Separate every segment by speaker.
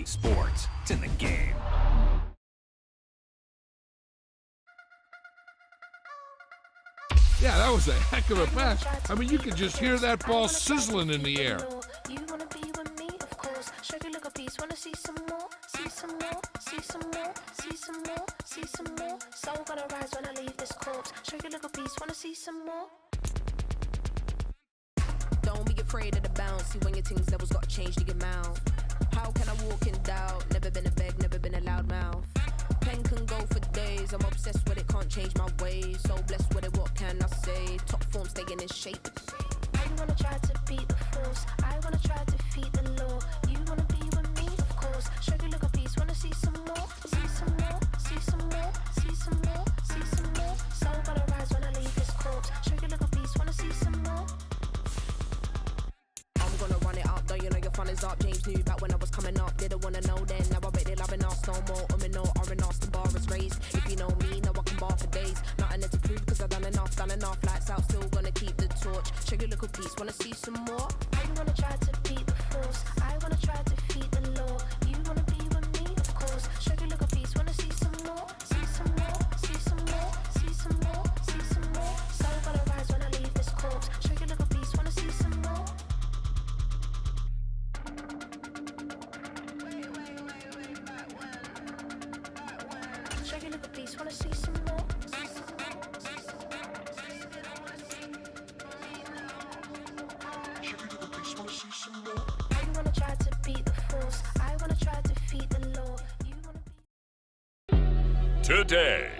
Speaker 1: sports. It's in the game.
Speaker 2: Yeah, that was a heck of a pass. I mean, you could just hear that ball sizzling in the air.
Speaker 3: You wanna be with me, of course. Shake it like a piece, wanna see some more, see some more, see some more, see some more, see some more. Soul gonna rise when I leave this corpse. Shake it like a piece, wanna see some more.
Speaker 4: Don't be afraid of the bounce. See when your things levels got changed to your mouth. How can I walk in doubt? Never been a beg, never been a loud mouth. Pen can go for days. I'm obsessed with it, can't change my ways. So blessed with it, what can I say? Top form staying in shape.
Speaker 3: You wanna try to beat the force. I wanna try to defeat the law. You wanna be with me, of course. Shake it like a piece, wanna see some more, see some more, see some more, see some more, see some more. Soul gonna rise when I leave this corpse. Shake it like a piece, wanna see some more.
Speaker 4: I'm gonna run it up, though you know your fun is up. James knew back when I was coming up. Didn't wanna know then, now I bet they loving us no more. No, R&R's the bar is raised. If you know me, now I can bar for days. Nothing there to prove, cause I've done enough. Lights out, still gonna keep the torch. Shake your little piece, wanna see some more?
Speaker 3: You wanna try to beat the force. I wanna try to defeat the law. You wanna be with me, of course. Shake your little piece, wanna see some more, see some more, see some more, see some more, see some more. Soul gonna rise when I leave this corpse. Shake your little piece, wanna see some more. Shake your little piece, wanna see some more. You wanna try to beat the force. I wanna try to defeat the law. You wanna be
Speaker 5: Today,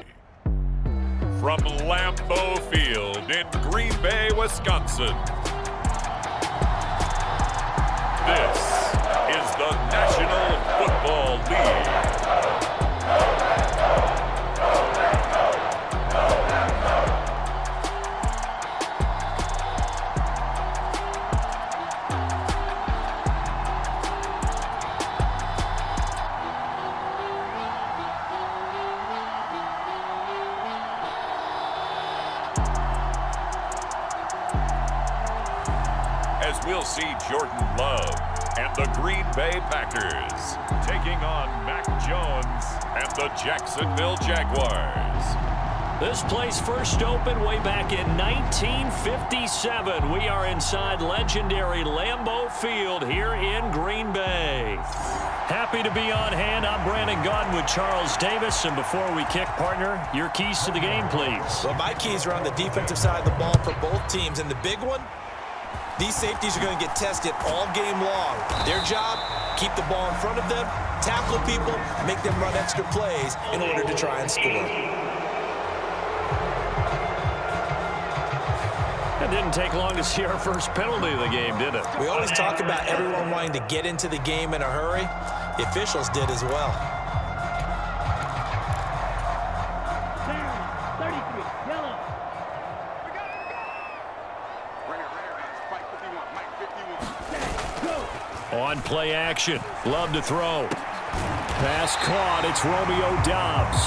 Speaker 5: from Lambeau Field in Green Bay, Wisconsin, this is the National Football League. As we'll see Jordan Love and the Green Bay Packers taking on Mac Jones and the Jacksonville Jaguars.
Speaker 6: This place first opened way back in 1957. We are inside legendary Lambeau Field here in Green Bay. Happy to be on hand. I'm Brandon Gaudin with Charles Davis. And before we kick, partner, your keys to the game, please.
Speaker 7: Well, my keys are on the defensive side of the ball for both teams. And the big one, these safeties are going to get tested all game long. Their job, keep the ball in front of them, tackle people, make them run extra plays in order to try and score.
Speaker 6: It didn't take long to see our first penalty of the game, did it?
Speaker 7: We always talk about everyone wanting to get into the game in a hurry. The officials did as well.
Speaker 6: On play action, Love to throw. Pass caught, it's Romeo Doubs.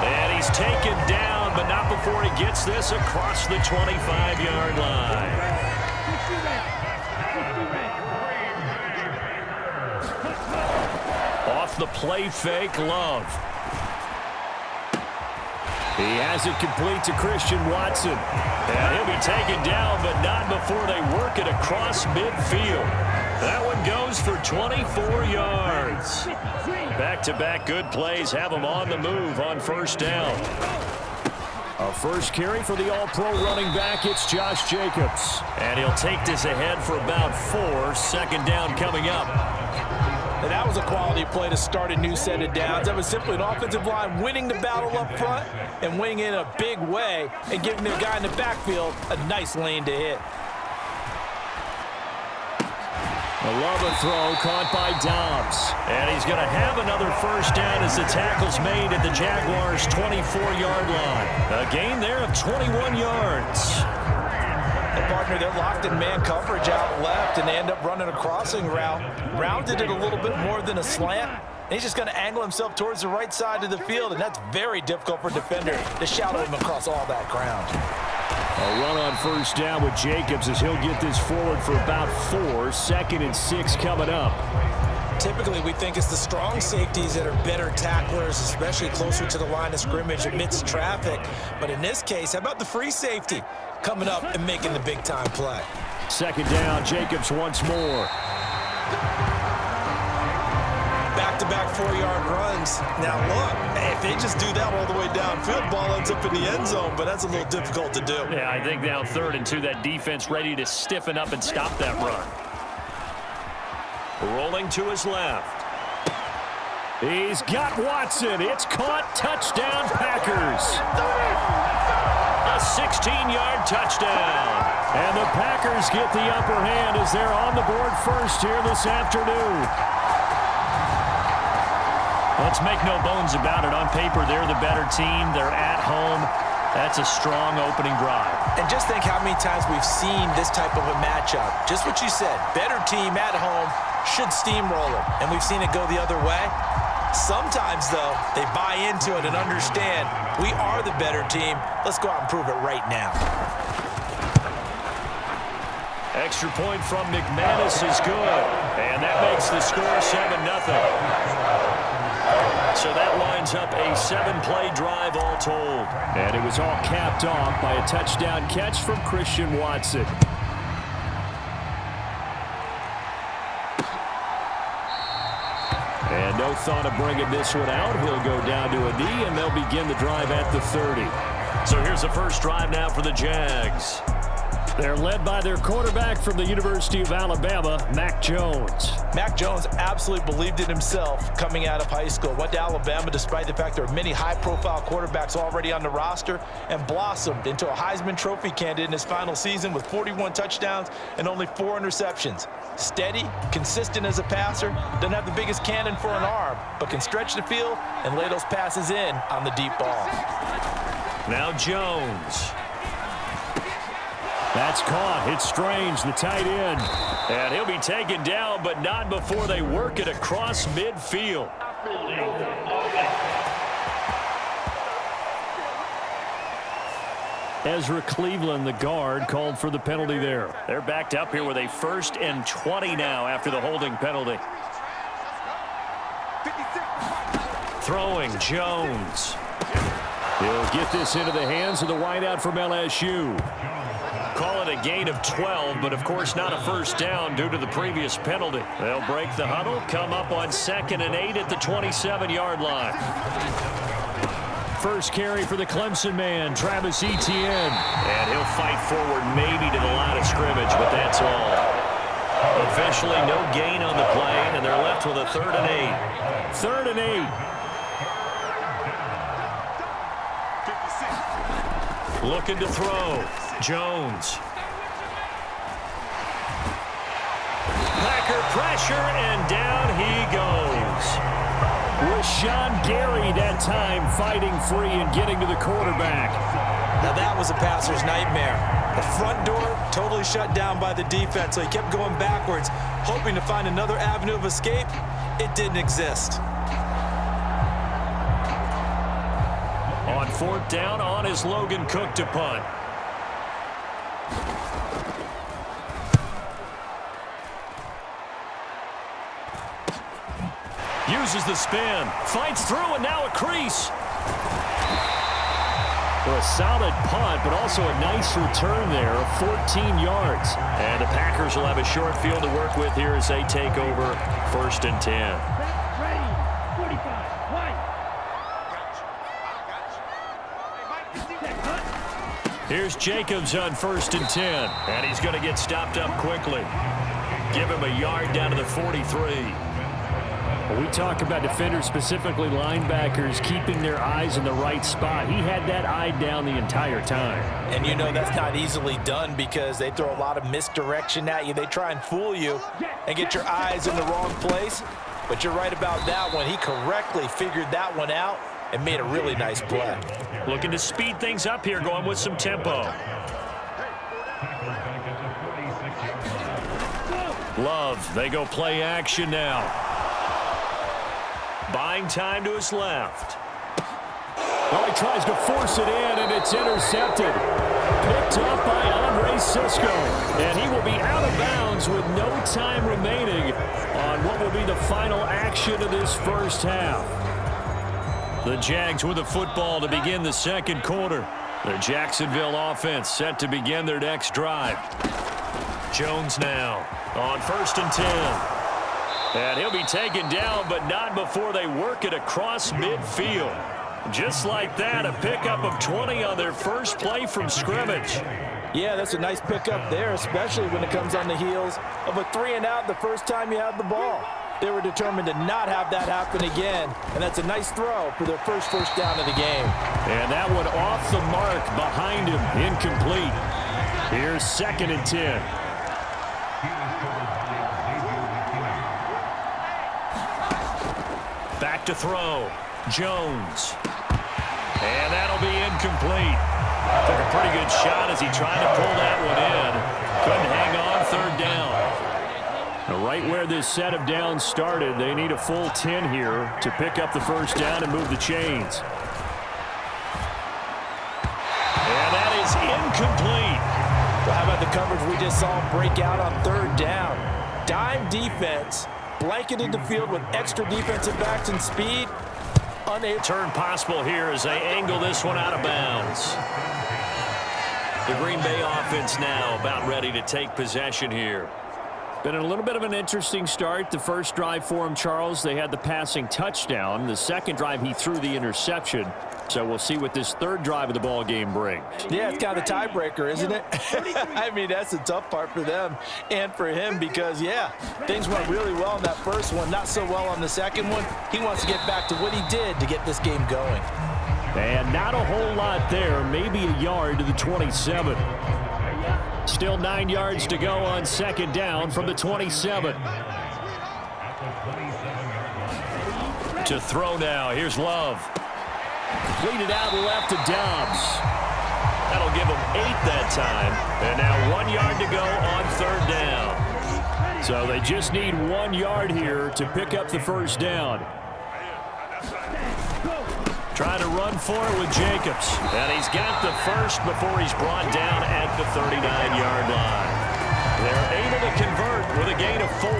Speaker 6: And he's taken down, but not before he gets this across the 25-yard line. Off the play fake, Love. He has it complete to Christian Watson. And he'll be taken down, but not before they work it across midfield. That one goes for 24 yards. Back-to-back good plays have them on the move on first down. A first carry for the all-pro running back, it's Josh Jacobs. And he'll take this ahead for about 4. Second down coming up.
Speaker 7: And that was a quality play to start a new set of downs. That was simply an offensive line winning the battle up front and winning in a big way and giving their guy in the backfield a nice lane to hit.
Speaker 6: A Love throw caught by Dobbs. And he's going to have another first down as the tackle's made at the Jaguars' 24-yard line. A gain there of 21 yards.
Speaker 7: And partner, they're locked in man coverage out left, and they end up running a crossing route. Rounded it a little bit more than a slant. And he's just going to angle himself towards the right side of the field, and that's very difficult for a defender to shadow him across all that ground.
Speaker 6: A run on first down with Jacobs as he'll get this forward for about 4. 2nd and 6 coming up.
Speaker 7: Typically, we think it's the strong safeties that are better tacklers, especially closer to the line of scrimmage amidst traffic. But in this case, how about the free safety coming up and making the big-time play?
Speaker 6: Second down, Jacobs once more.
Speaker 7: Back-to-back 4-yard runs. Now, look, if they just do that all the way downfield, ball ends up in the end zone, but that's a little difficult to do.
Speaker 6: Yeah, I think now 3rd and 2, that defense ready to stiffen up and stop that run. Rolling to his left. He's got Watson. It's caught. Touchdown, Packers. A 16-yard touchdown. And the Packers get the upper hand as they're on the board first here this afternoon. Let's make no bones about it. On paper, they're the better team. They're at home. That's a strong opening drive.
Speaker 7: And just think how many times we've seen this type of a matchup. Just what you said, better team at home should steamroll them. And we've seen it go the other way. Sometimes, though, they buy into it and understand we are the better team. Let's go out and prove it right now.
Speaker 6: Extra point from McManus is good. And that makes the score 7-0. So that lines up a 7-play drive all told. And it was all capped off by a touchdown catch from Christian Watson. And no thought of bringing this one out. He'll go down to a knee, and they'll begin the drive at the 30. So here's the first drive now for the Jags. They're led by their quarterback from the University of Alabama, Mac Jones.
Speaker 7: Mac Jones absolutely believed in himself coming out of high school. Went to Alabama despite the fact there are many high-profile quarterbacks already on the roster and blossomed into a Heisman Trophy candidate in his final season with 41 touchdowns and only 4 interceptions. Steady, consistent as a passer, doesn't have the biggest cannon for an arm, but can stretch the field and lay those passes in on the deep ball.
Speaker 6: Now Jones. That's caught. It's Strange, the tight end. And he'll be taken down, but not before they work it across midfield. Ezra Cleveland, the guard, called for the penalty there. They're backed up here with a 1st and 20 now after the holding penalty. Throwing, Jones. He'll get this into the hands of the wideout from LSU. Call it a gain of 12, but of course not a first down due to the previous penalty. They'll break the huddle, come up on 2nd and 8 at the 27-yard line. First carry for the Clemson man, Travis Etienne. And he'll fight forward maybe to the line of scrimmage, but that's all. Officially no gain on the play, and they're left with a 3rd and 8. 3rd and 8. Looking to throw. Jones. Packer pressure, and down he goes. Rashawn Gary that time fighting free and getting to the quarterback.
Speaker 7: Now that was a passer's nightmare. The front door totally shut down by the defense, so he kept going backwards, hoping to find another avenue of escape. It didn't exist.
Speaker 6: On 4th down, on is Logan Cook to punt. Uses the spin, fights through, and now a crease. Well, a solid punt, but also a nice return there of 14 yards. And the Packers will have a short field to work with here as they take over 1st and 10. Here's Jacobs on 1st and 10. And he's going to get stopped up quickly. Give him a yard down to the 43. We talk about defenders, specifically linebackers, keeping their eyes in the right spot. He had that eye down the entire time.
Speaker 7: And you know that's not easily done because they throw a lot of misdirection at you. They try and fool you and get your eyes in the wrong place. But you're right about that one. He correctly figured that one out and made a really nice play.
Speaker 6: Looking to speed things up here, going with some tempo. Love, they go play action now. Buying time to his left. Well, he tries to force it in, and it's intercepted. Picked picked off by Andre Sisco. And he will be out of bounds with no time remaining on what will be the final action of this first half. The Jags with the football to begin the second quarter. The Jacksonville offense set to begin their next drive. Jones now on 1st and 10. And he'll be taken down, but not before they work it across midfield. Just like that, a pickup of 20 on their first play from scrimmage.
Speaker 7: Yeah, that's a nice pickup there, especially when it comes on the heels of a 3-and-out the first time you had the ball. They were determined to not have that happen again, and that's a nice throw for their first down of the game.
Speaker 6: And that one off the mark behind him, incomplete. Here's 2nd and 10. Back to throw. Jones. And that'll be incomplete. Took a pretty good shot as he tried to pull that one in. Couldn't hang on, 3rd down. Now, right where this set of downs started, they need a full 10 here to pick up the first down and move the chains. And that is incomplete.
Speaker 7: Well, how about the coverage we just saw him break out on 3rd down? Dime defense, blanketed the field with extra defensive backs and speed.
Speaker 6: Turn possible here as they angle this one out of bounds. The Green Bay offense now about ready to take possession here. Been a little bit of an interesting start. The first drive for him, Charles, they had the passing touchdown. The second drive, he threw the interception. So we'll see what this 3rd drive of the ball game brings.
Speaker 7: Yeah, it's kind of a tiebreaker, isn't it? I mean, that's the tough part for them and for him because, yeah, things went really well in that first one, not so well on the second one. He wants to get back to what he did to get this game going.
Speaker 6: And not a whole lot there, maybe a yard to the 27. Still 9 yards to go on 2nd down from the 27. To throw now, here's Love. Completed out left to Dobbs. That'll give him 8 that time. And now 1 yard to go on 3rd down. So they just need 1 yard here to pick up the first down. Trying to run for it with Jacobs. And he's got the first before he's brought down at the 39-yard line. They're able to convert with a gain of 4.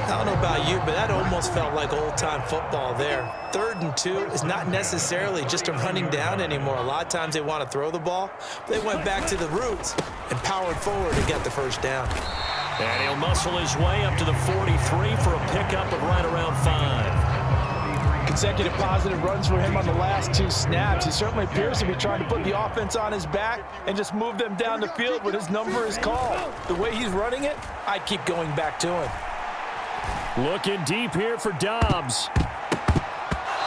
Speaker 7: I don't know about you, but that almost felt like old-time football there. 3rd and 2 is not necessarily just a running down anymore. A lot of times they want to throw the ball. They went back to the roots and powered forward and got the first down.
Speaker 6: And he'll muscle his way up to the 43 for a pickup of right around 5.
Speaker 7: Consecutive positive runs for him on the last 2 snaps. He certainly appears to be trying to put the offense on his back and just move them down the field when his number is called. The way he's running it, I'd keep going back to him.
Speaker 6: Looking deep here for Dobbs.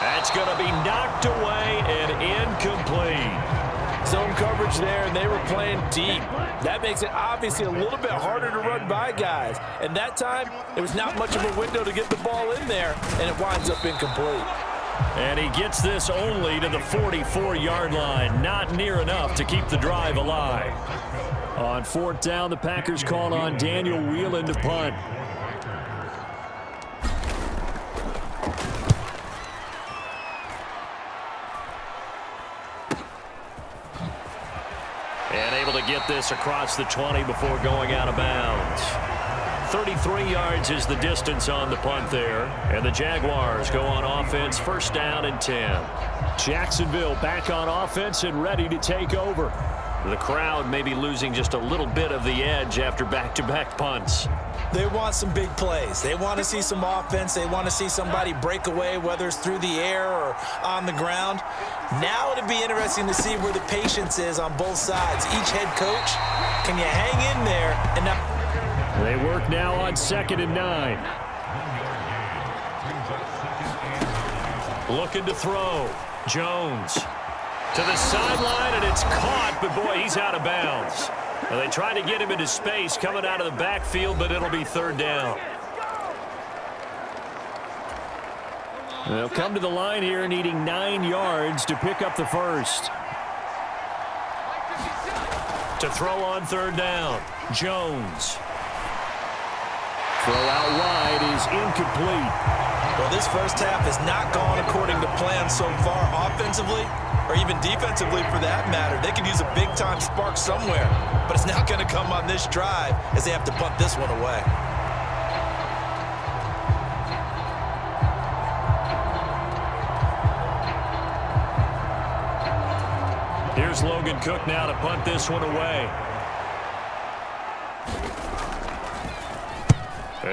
Speaker 6: That's going to be knocked away and incomplete.
Speaker 7: Zone coverage there, and they were playing deep. That makes it obviously a little bit harder to run by guys. And that time, there was not much of a window to get the ball in there, and it winds up incomplete.
Speaker 6: And he gets this only to the 44-yard line. Not near enough to keep the drive alive. On 4th down, the Packers called on Daniel Whelan to punt. And able to get this across the 20 before going out of bounds. 33 yards is the distance on the punt there. And the Jaguars go on offense, 1st down and 10. Jacksonville back on offense and ready to take over. The crowd may be losing just a little bit of the edge after back-to-back punts.
Speaker 7: They want some big plays. They want to see some offense. They want to see somebody break away, whether it's through the air or on the ground. Now it'll be interesting to see where the patience is on both sides. Each head coach, can you hang in there? And now
Speaker 6: they work now on 2nd and 9. Looking to throw. Jones to the sideline, and it's caught, but boy, he's out of bounds. Well, they tried to get him into space coming out of the backfield, but it'll be 3rd down. They'll come to the line here needing 9 yards to pick up the first. To throw on 3rd down, Jones. Throw out wide is incomplete.
Speaker 7: Well, this first half has not gone according to plan so far offensively, or even defensively for that matter. They could use a big-time spark somewhere, but it's not going to come on this drive as they have to punt this one away.
Speaker 6: Here's Logan Cook now to punt this one away.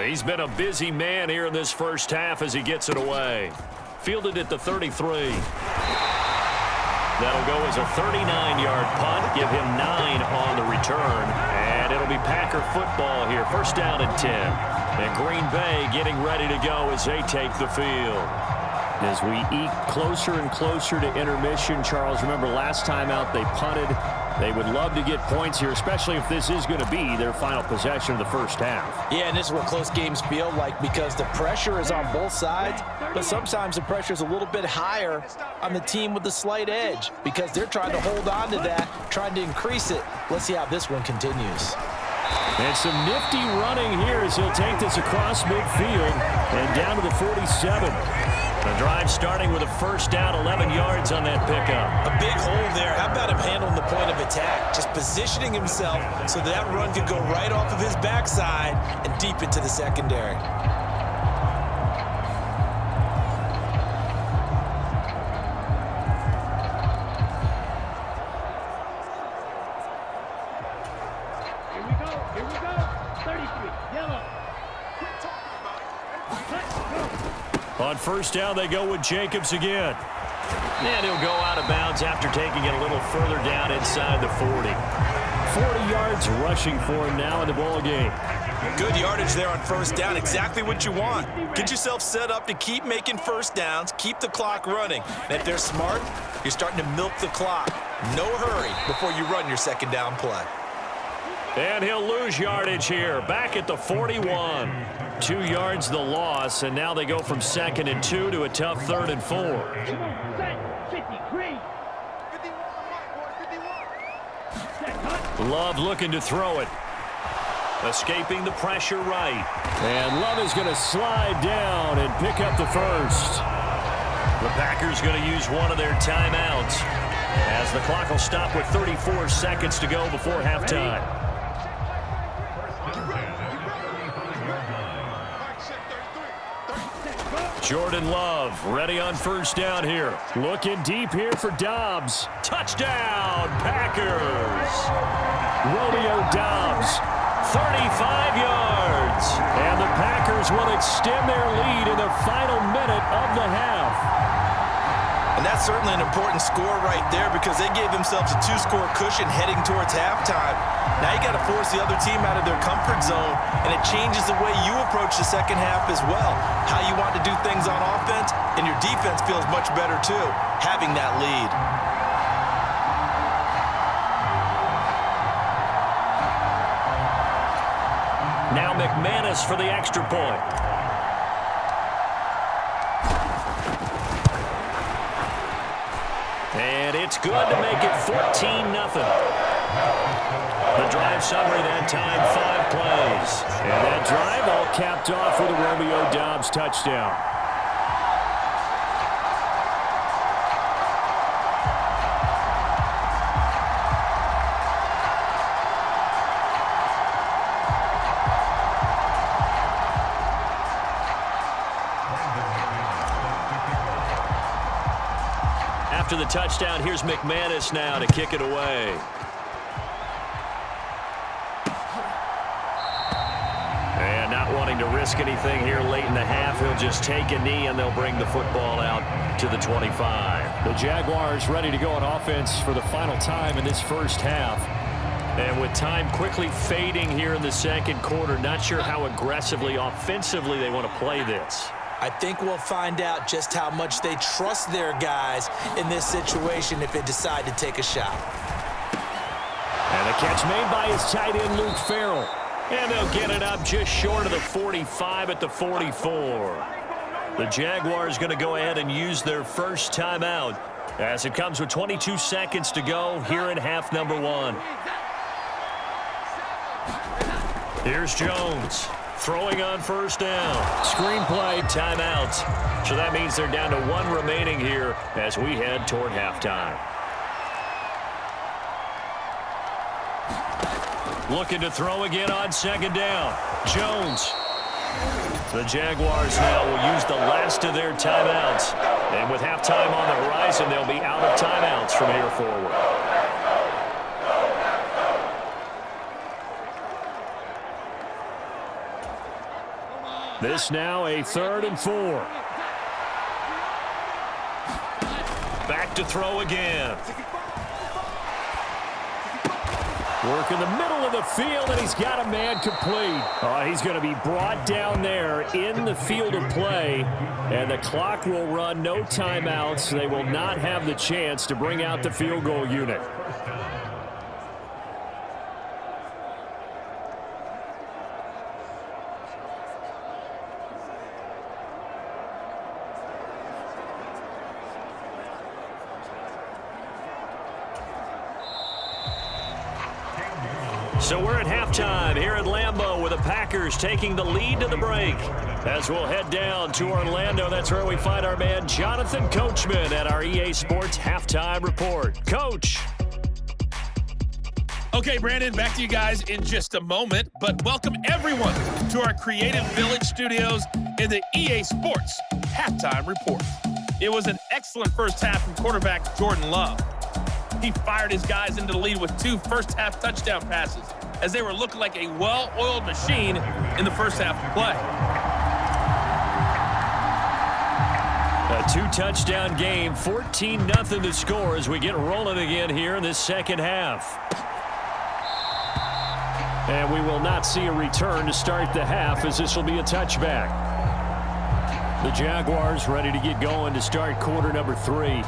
Speaker 6: He's been a busy man here in this first half as he gets it away. Fielded at the 33. That'll go as a 39-yard punt. Give him 9 on the return. And it'll be Packer football here. First down and 10. And Green Bay getting ready to go as they take the field. As we eke closer and closer to intermission, Charles, remember last time out they punted. They would love to get points here, especially if this is going to be their final possession of the first half.
Speaker 7: Yeah, and this is what close games feel like because the pressure is on both sides, but sometimes the pressure is a little bit higher on the team with the slight edge because they're trying to hold on to that, trying to increase it. Let's see how this one continues.
Speaker 6: And some nifty running here as he'll take this across midfield and down to the 47. The drive starting with a first down, 11 yards on that pickup.
Speaker 7: A big hole there. How about him handling the point of attack? Just positioning himself so that run could go right off of his backside and deep into the secondary.
Speaker 8: Here we go. 33, yellow.
Speaker 6: On first down, they go with Jacobs again. And he'll go out of bounds after taking it a little further down inside the 40. 40 yards rushing for him now in the ball game.
Speaker 7: Good yardage there on first down. Exactly what you want. Get yourself set up to keep making first downs, keep the clock running. And if they're smart, you're starting to milk the clock. No hurry before you run your second down play.
Speaker 6: And he'll lose yardage here. Back at the 41. 2 yards the loss, and now they go from 2nd and 2 to a tough 3rd and 4. Love looking to throw it. Escaping the pressure right. And Love is going to slide down and pick up the first. The Packers going to use one of their timeouts as the clock will stop with 34 seconds to go before halftime. Jordan Love ready on first down here. Looking deep here for Dobbs. Touchdown, Packers. Romeo Dobbs, 35 yards. And the Packers will extend their lead in the final minute of the half.
Speaker 7: And that's certainly an important score right there because they gave themselves a 2-score cushion heading towards halftime. Now you got to force the other team out of their comfort zone, and it changes the way you approach the second half as well. How you want to do things on offense, and your defense feels much better too, having that lead.
Speaker 6: Now McManus for the extra point. And it's good to make it 14-0. The drive summary that time, 5 plays. And that drive all capped off with a Romeo Dobbs touchdown. After the touchdown, here's McManus now to kick it away. And not wanting to risk anything here late in the half, he'll just take a knee and they'll bring the football out to the 25. The Jaguars ready to go on offense for the final time in this first half. And with time quickly fading here in the second quarter, not sure how aggressively, offensively they want to play this.
Speaker 7: I think we'll find out just how much they trust their guys in this situation if they decide to take a shot.
Speaker 6: And a catch made by his tight end, Luke Farrell. And they'll get it up just short of the 45 at the 44. The Jaguars going to go ahead and use their first timeout as it comes with 22 seconds to go here in half number 1. Here's Jones. Throwing on first down. Screenplay, timeout. So that means they're down to 1 remaining here as we head toward halftime. Looking to throw again on second down. Jones. The Jaguars now will use the last of their timeouts. And with halftime on the horizon, they'll be out of timeouts from here forward. This now a 3rd and 4. Back to throw again. Work in the middle of the field, and he's got a man complete. He's going to be brought down there in the field of play, and the clock will run, no timeouts. They will not have the chance to bring out the field goal unit. So we're at halftime here at Lambeau with the Packers taking the lead to the break. As we'll head down to Orlando, that's where we find our man Jonathan Coachman at our EA Sports Halftime Report. Coach.
Speaker 9: Okay, Brandon, back to you guys in just a moment, but welcome everyone to our Creative Village studios in the EA Sports Halftime Report. It was an excellent first half from quarterback Jordan Love. He fired his guys into the lead with 2 first-half touchdown passes as they were looking like a well-oiled machine in the first half of play.
Speaker 6: A 2-touchdown game, 14-0 to score as we get rolling again here in this second half. And we will not see a return to start the half as this will be a touchback. The Jaguars ready to get going to start quarter number 3.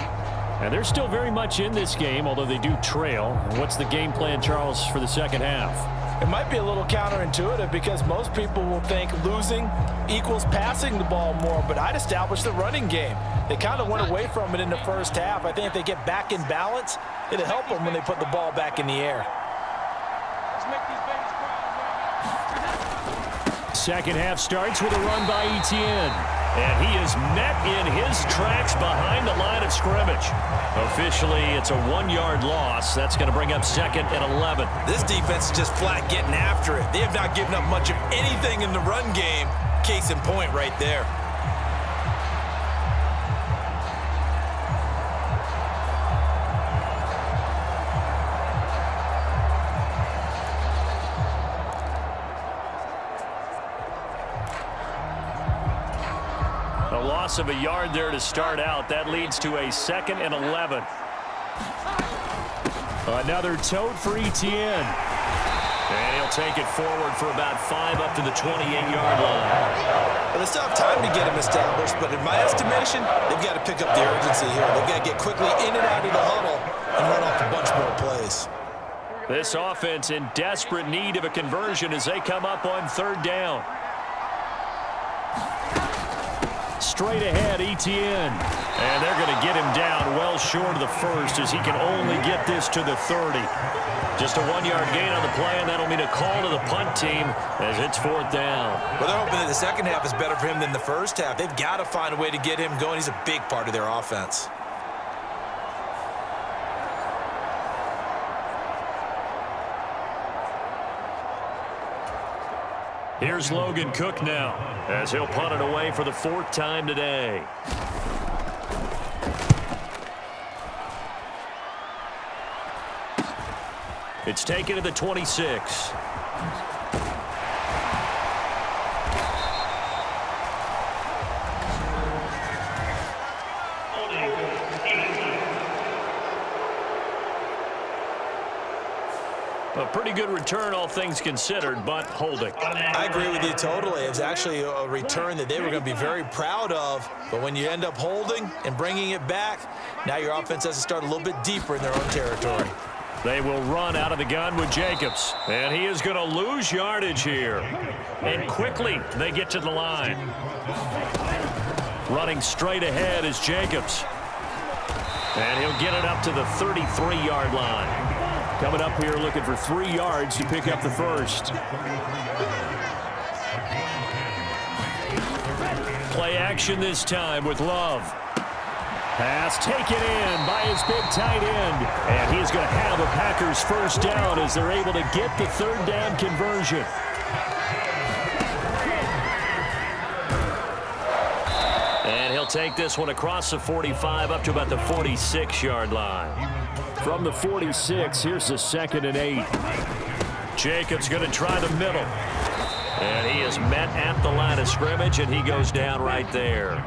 Speaker 6: And they're still very much in this game, although they do trail. What's the game plan, Charles, for the second half?
Speaker 7: It might be a little counterintuitive because most people will think losing equals passing the ball more, but I'd establish the running game. They kind of went away from it in the first half. I think if they get back in balance, it'll help them when they put the ball back in the air.
Speaker 6: Second half starts with a run by Etienne. And he is met in his tracks behind the line of scrimmage. Officially, it's a 1-yard loss. That's going to bring up 2nd and 11.
Speaker 7: This defense is just flat getting after it. They have not given up much of anything in the run game. Case in point right there.
Speaker 6: Loss of a yard there to start out. That leads to a 2nd and 11. Another tote for Etienne. And he'll take it forward for about 5 up to the 28-yard line.
Speaker 7: Well, they still have time to get him established, but in my estimation, they've got to pick up the urgency here. They've got to get quickly in and out of the huddle and run off a bunch more plays.
Speaker 6: This offense in desperate need of a conversion as they come up on 3rd down. Straight ahead, Etienne. And they're going to get him down well short of the first as he can only get this to the 30. Just a 1-yard gain on the play, and that'll mean a call to the punt team as it's 4th down.
Speaker 7: Well, they're hoping that the second half is better for him than the first half. They've got to find a way to get him going. He's a big part of their offense.
Speaker 6: Here's Logan Cook now as he'll punt it away for the 4th time today. It's taken to the 26. A pretty good return, all things considered, but holding.
Speaker 7: I agree with you totally. It was actually a return that they were going to be very proud of. But when you end up holding and bringing it back, now your offense has to start a little bit deeper in their own territory.
Speaker 6: They will run out of the gun with Jacobs. And he is going to lose yardage here. And quickly, they get to the line. Running straight ahead is Jacobs. And he'll get it up to the 33-yard line. Coming up here looking for 3 yards to pick up the first. Play action this time with Love. Pass taken in by his big tight end. And he's going to have a Packers first down as they're able to get the third down conversion. And he'll take this one across the 45 up to about the 46-yard line. From the 46, here's the 2nd and 8. Jacobs going to try the middle. And he is met at the line of scrimmage, and he goes down right there.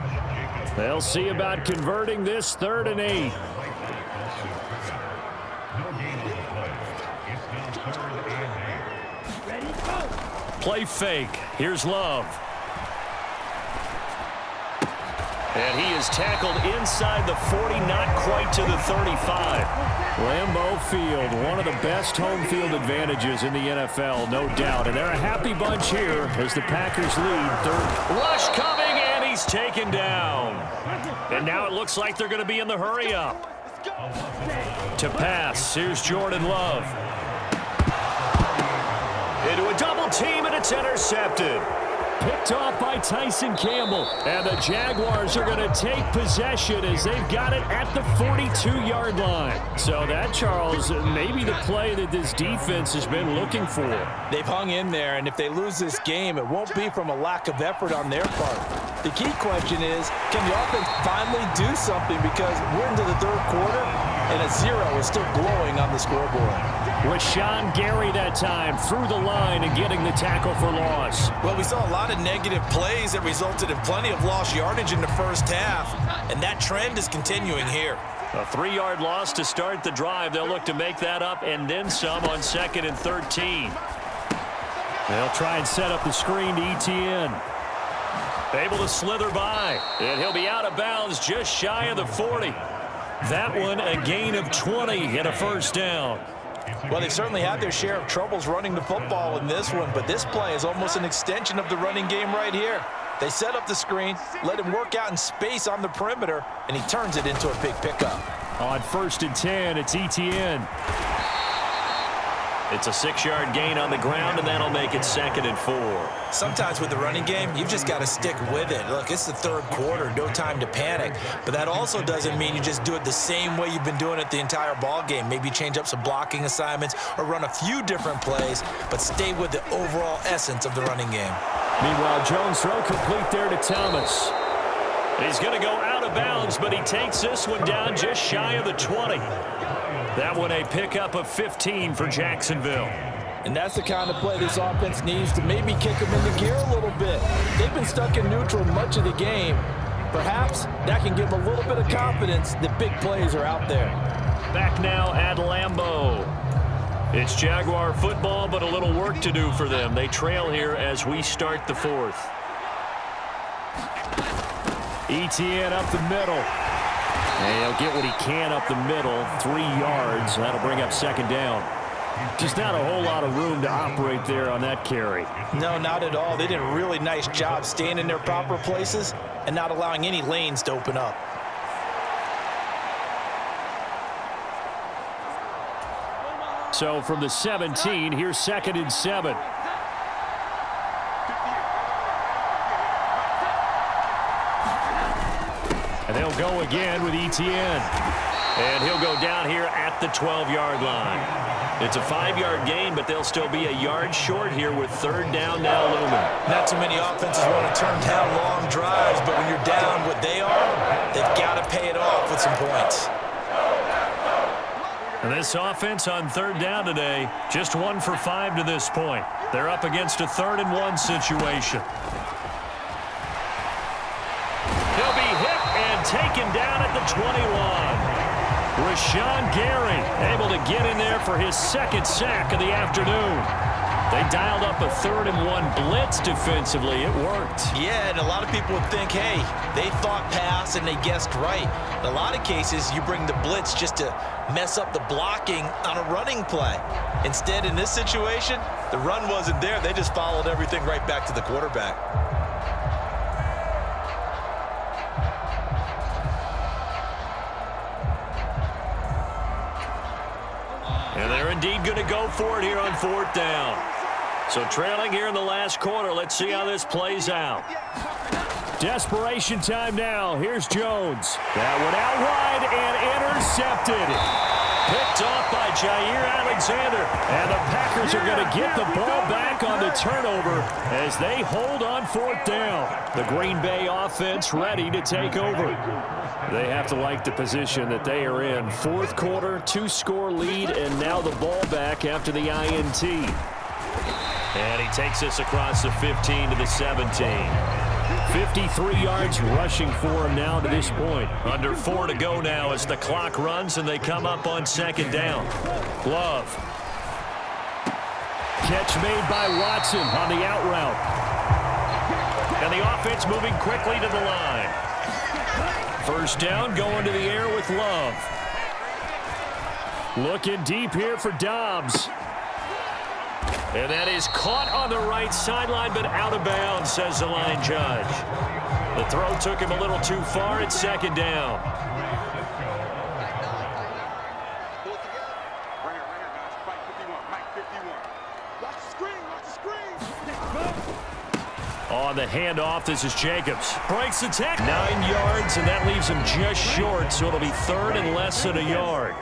Speaker 6: They'll see about converting this 3rd and 8. Play fake. Here's Love. And he is tackled inside the 40, not quite to the 35. Lambeau Field, one of the best home field advantages in the NFL, no doubt. And they're a happy bunch here as the Packers lead 3rd. Rush coming, and he's taken down. And now it looks like they're going to be in the hurry-up. To pass, here's Jordan Love. Into a double team, and it's intercepted. Picked off by Tyson Campbell. And the Jaguars are going to take possession as they've got it at the 42-yard line. So that, Charles, maybe the play that this defense has been looking for.
Speaker 7: They've hung in there, and if they lose this game, it won't be from a lack of effort on their part. The key question is, can the offense finally do something? Because we're into the 3rd quarter, and a 0 is still glowing on the scoreboard.
Speaker 6: Rashawn Gary that time through the line and getting the tackle for loss.
Speaker 7: Well, we saw a lot of negative plays that resulted in plenty of lost yardage in the first half, and that trend is continuing here.
Speaker 6: A 3-yard loss to start the drive. They'll look to make that up and then some on 2nd and 13. They'll try and set up the screen to Etienne. Able to slither by, and he'll be out of bounds just shy of the 40. That one a gain of 20 and a first down.
Speaker 7: Well, they've certainly had their share of troubles running the football in this one, but this play is almost an extension of the running game right here. They set up the screen, let him work out in space on the perimeter, and he turns it into a big pickup.
Speaker 6: On 1st and 10, it's Etienne. It's a 6-yard gain on the ground, and that'll make it 2nd and 4.
Speaker 7: Sometimes with the running game, you've just got to stick with it. Look, it's the 3rd quarter, no time to panic. But that also doesn't mean you just do it the same way you've been doing it the entire ball game. Maybe change up some blocking assignments or run a few different plays, but stay with the overall essence of the running game.
Speaker 6: Meanwhile, Jones throw complete there to Thomas. He's going to go out of bounds, but he takes this one down just shy of the 20. That one a pickup of 15 for Jacksonville.
Speaker 7: And that's the kind of play this offense needs to maybe kick them into gear a little bit. They've been stuck in neutral much of the game. Perhaps that can give them a little bit of confidence that big plays are out there.
Speaker 6: Back now at Lambeau. It's Jaguar football, but a little work to do for them. They trail here as we start the 4th. Etienne up the middle. And he'll get what he can up the middle, 3 yards. That'll bring up 2nd down. Just not a whole lot of room to operate there on that carry.
Speaker 7: No, not at all. They did a really nice job staying in their proper places and not allowing any lanes to open up.
Speaker 6: So from the 17, here's 2nd and 7. And they'll go again with Etienne. And he'll go down here at the 12-yard line. It's a 5-yard gain, but they'll still be a yard short here with 3rd down now looming.
Speaker 7: Not too many offenses want to turn down long drives, but when you're down what they are, they've got to pay it off with some points.
Speaker 6: And this offense on 3rd down today, just 1 for 5 to this point. They're up against a 3rd and 1 situation. He'll be hit and taken down at the 21. Rashawn Gary able to get in there for his 2nd sack of the afternoon. They dialed up a 3rd and 1 blitz defensively. It worked.
Speaker 7: Yeah, and a lot of people would think, hey, they thought pass and they guessed right. In a lot of cases, you bring the blitz just to mess up the blocking on a running play. Instead, in this situation, the run wasn't there. They just followed everything right back to the quarterback.
Speaker 6: And they're indeed going to go for it here on 4th down. So trailing here in the last quarter. Let's see how this plays out. Desperation time now. Here's Jones. That one out wide and intercepted. Picked off by Jair Alexander. And the Packers are going to get the ball back on the turnover as they hold on fourth down. The Green Bay offense ready to take over. They have to like the position that they are in. Fourth quarter, 2-score lead, and now the ball back after the INT. And he takes this across the 15 to the 17. 53 yards rushing for him now to this point. Under 4 to go now as the clock runs and they come up on second down. Love. Catch made by Watson on the out route. And the offense moving quickly to the line. First down going to the air with Love. Looking deep here for Dobbs. And that is caught on the right sideline, but out of bounds, says the line judge. The throw took him a little too far at second down. On the handoff, this is Jacobs. Breaks the tackle. 9 yards, and that leaves him just short, so it'll be third and less than a yard.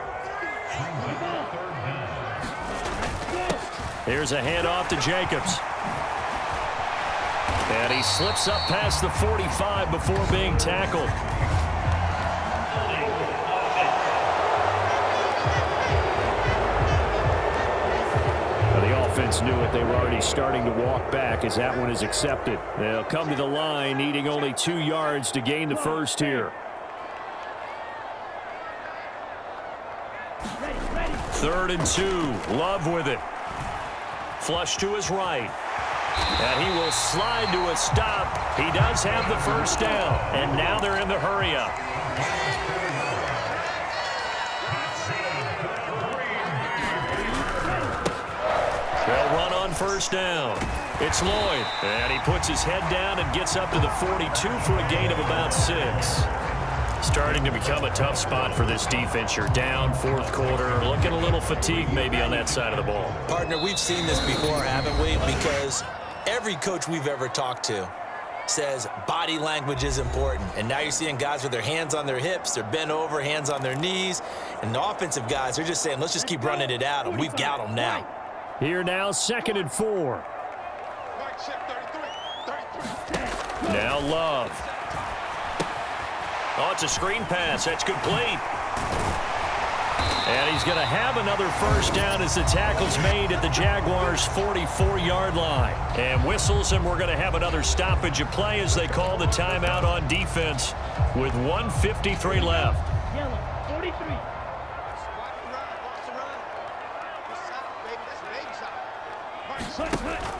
Speaker 6: Here's a handoff to Jacobs. And he slips up past the 45 before being tackled. Well, the offense knew it. They were already starting to walk back as that one is accepted. They'll come to the line, needing only 2 yards to gain the first here. Third and 2. Love with it. Flush to his right. And he will slide to a stop. He does have the first down. And now they're in the hurry-up. They'll run on first down. It's Lloyd. And he puts his head down and gets up to the 42 for a gain of about 6. Starting to become a tough spot for this defense. You're down fourth quarter. Looking a little fatigued maybe on that side of the ball.
Speaker 7: Partner, we've seen this before, haven't we? Because every coach we've ever talked to says body language is important. And now you're seeing guys with their hands on their hips, they're bent over, hands on their knees. And the offensive guys, they're just saying, let's just keep running it at them. We've got them now.
Speaker 6: Here now, 2nd and 4. Now Love. Oh, it's a screen pass. That's complete. And he's going to have another first down as the tackle's made at the Jaguars' 44-yard line. And whistles, and we're going to have another stoppage of play as they call the timeout on defense with 1:53 left.
Speaker 8: Yellow, 43.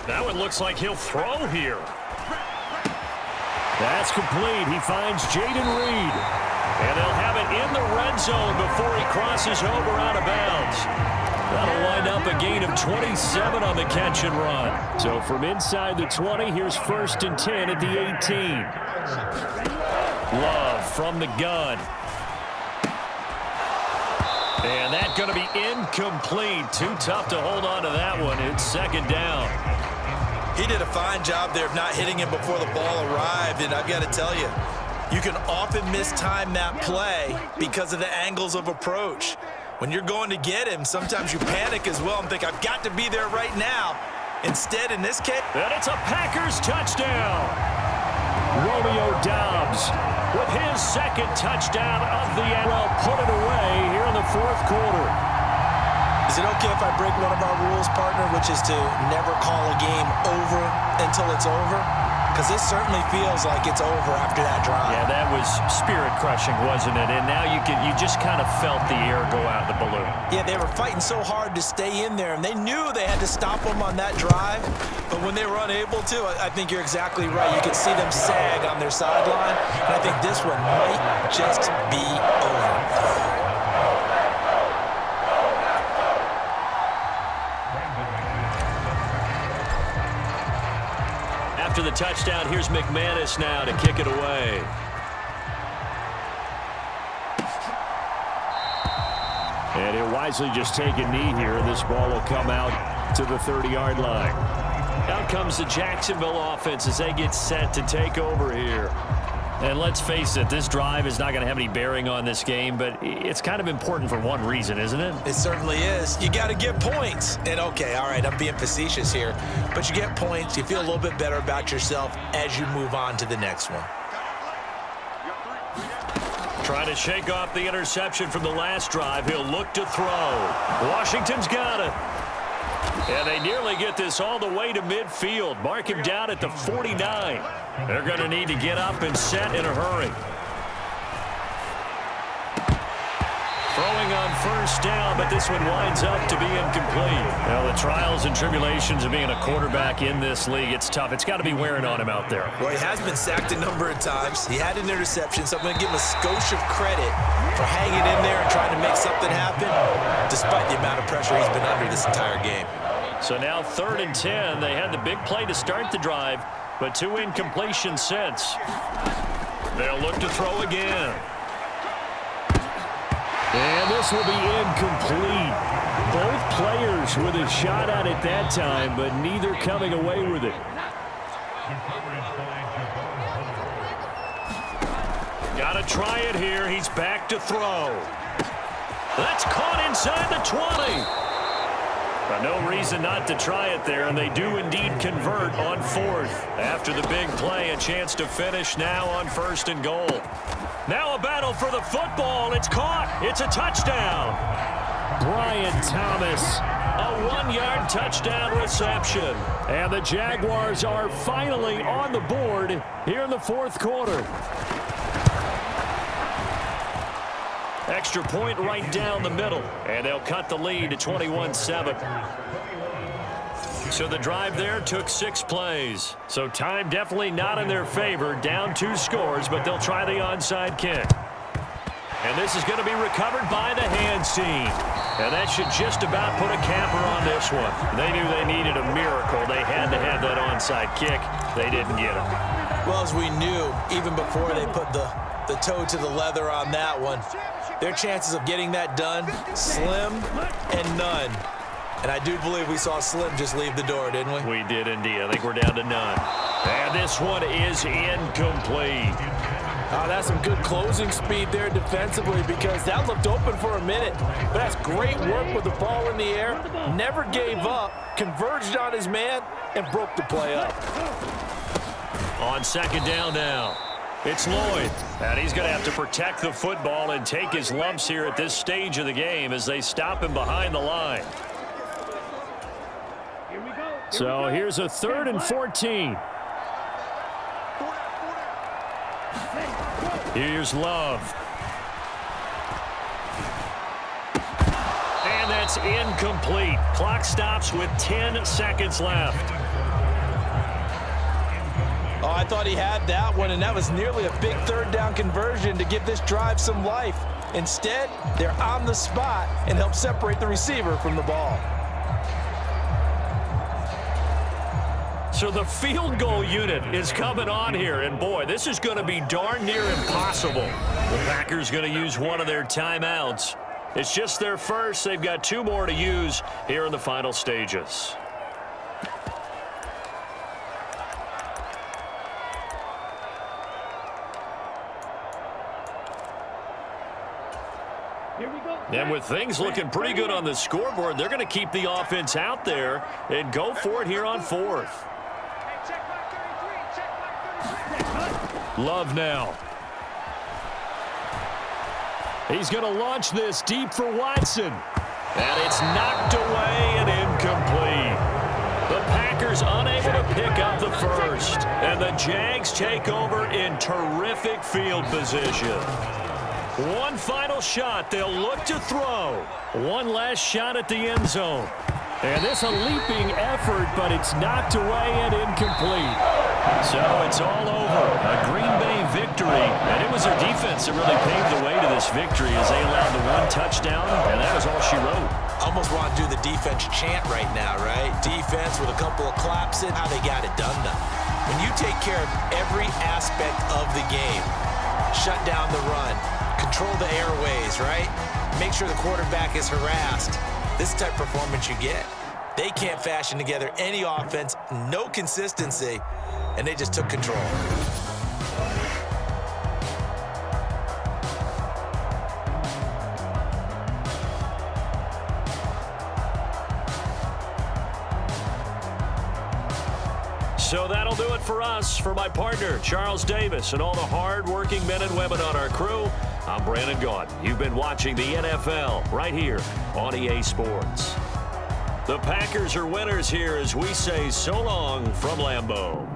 Speaker 6: That one looks like he'll throw here. That's complete. He finds Jaden Reed. And they'll have it in the red zone before he crosses over out of bounds. That'll wind up a gain of 27 on the catch and run. So from inside the 20, here's 1st and 10 at the 18. Love from the gun. And that's going to be incomplete. Too tough to hold on to that one. It's 2nd down.
Speaker 7: He did a fine job there of not hitting him before the ball arrived, and I've got to tell you, you can often mistime that play because of the angles of approach. When you're going to get him, sometimes you panic as well and think, I've got to be there right now. Instead, in this case...
Speaker 6: And it's a Packers touchdown. Romeo Dobbs with his 2nd touchdown of the NFL. Put it away here in the 4th quarter.
Speaker 7: Is it okay if I break one of our rules, partner, which is to never call a game over until it's over? Because this certainly feels like it's over after that drive.
Speaker 6: Yeah, that was spirit-crushing, wasn't it? And now you just kind of felt the air go out of the balloon.
Speaker 7: Yeah, they were fighting so hard to stay in there, and they knew they had to stop them on that drive. But when they were unable to, I think you're exactly right. You could see them sag on their sideline, and I think this one might just be over.
Speaker 6: After the touchdown, here's McManus now to kick it away. And he'll wisely just take a knee here, and this ball will come out to the 30-yard line. Out comes the Jacksonville offense as they get set to take over here. And let's face it, this drive is not going to have any bearing on this game, but it's kind of important for one reason, isn't it?
Speaker 7: It certainly is. You got to get points. And, okay, all right, I'm being facetious here. But you get points. You feel a little bit better about yourself as you move on to the next one.
Speaker 6: Trying to shake off the interception from the last drive. He'll look to throw. Washington's got it. And they nearly get this all the way to midfield. Mark him down at the 49. They're going to need to get up and set in a hurry. Throwing on first down, but this one winds up to be incomplete. Now, the trials and tribulations of being a quarterback in this league, it's tough. It's got to be wearing on him out there.
Speaker 7: Well, he has been sacked a number of times. He had an interception, so I'm going to give him a skosh of credit for hanging in there and trying to make something happen, despite the amount of pressure he's been under this entire game.
Speaker 6: So now 3rd and 10. They had the big play to start the drive, but 2 incompletions since. They'll look to throw again. And this will be incomplete. Both players with a shot at it that time, but neither coming away with it. Got to try it here. He's back to throw. That's caught inside the 20. But no reason not to try it there, and they do indeed convert on 4th. After the big play, a chance to finish now on 1st and goal. Now a battle for the football. It's caught. It's a touchdown. Brian Thomas, a 1-yard touchdown reception. And the Jaguars are finally on the board here in the 4th quarter. Extra point right down the middle, and they'll cut the lead to 21-7. So the drive there took 6 plays. So time definitely not in their favor. Down 2 scores, but they'll try the onside kick. And this is going to be recovered by the hands team. And that should just about put a capper on this one. They knew they needed a miracle. They had to have that onside kick. They didn't get it.
Speaker 7: Well, as we knew, even before they put the toe to the leather on that one, their chances of getting that done, slim and none. And I do believe we saw Slim just leave the door, didn't we?
Speaker 6: We did indeed. I think we're down to none. And this one is incomplete.
Speaker 10: That's some good closing speed there defensively, because that looked open for a minute. But that's great work with the ball in the air. Never gave up, converged on his man, and broke the play up.
Speaker 6: On 2nd down now. It's Lloyd, and he's going to have to protect the football and take his lumps here at this stage of the game as they stop him behind the line. So here's a 3rd and 14. Here's Love. And that's incomplete. Clock stops with 10 seconds left.
Speaker 7: Oh, I thought he had that one, and that was nearly a big 3rd down conversion to give this drive some life. Instead, they're on the spot and help separate the receiver from the ball.
Speaker 6: So the field goal unit is coming on here, and boy, this is going to be darn near impossible. The Packers going to use one of their timeouts. It's just their first. They've got 2 more to use here in the final stages. And with things looking pretty good on the scoreboard, they're going to keep the offense out there and go for it here on 4th. Love now. He's going to launch this deep for Watson. And it's knocked away and incomplete. The Packers unable to pick up the first. And the Jags take over in terrific field position. One final shot. They'll look to throw. One last shot at the end zone. And this a leaping effort, but it's knocked away and incomplete. So it's all over. A Green Bay victory. And it was their defense that really paved the way to this victory as they allowed the 1 touchdown, and that was all she wrote.
Speaker 7: Almost want to do the defense chant right now, right? Defense with a couple of claps in, how they got it done. When you take care of every aspect of the game, shut down the run, control the airways, right? Make sure the quarterback is harassed. This type of performance you get. They can't fashion together any offense, no consistency, and they just took control.
Speaker 6: So that'll do it for us. For my partner, Charles Davis, and all the hard-working men and women on our crew, I'm Brandon Gaudin. You've been watching the NFL right here on EA Sports. The Packers are winners here as we say so long from Lambeau.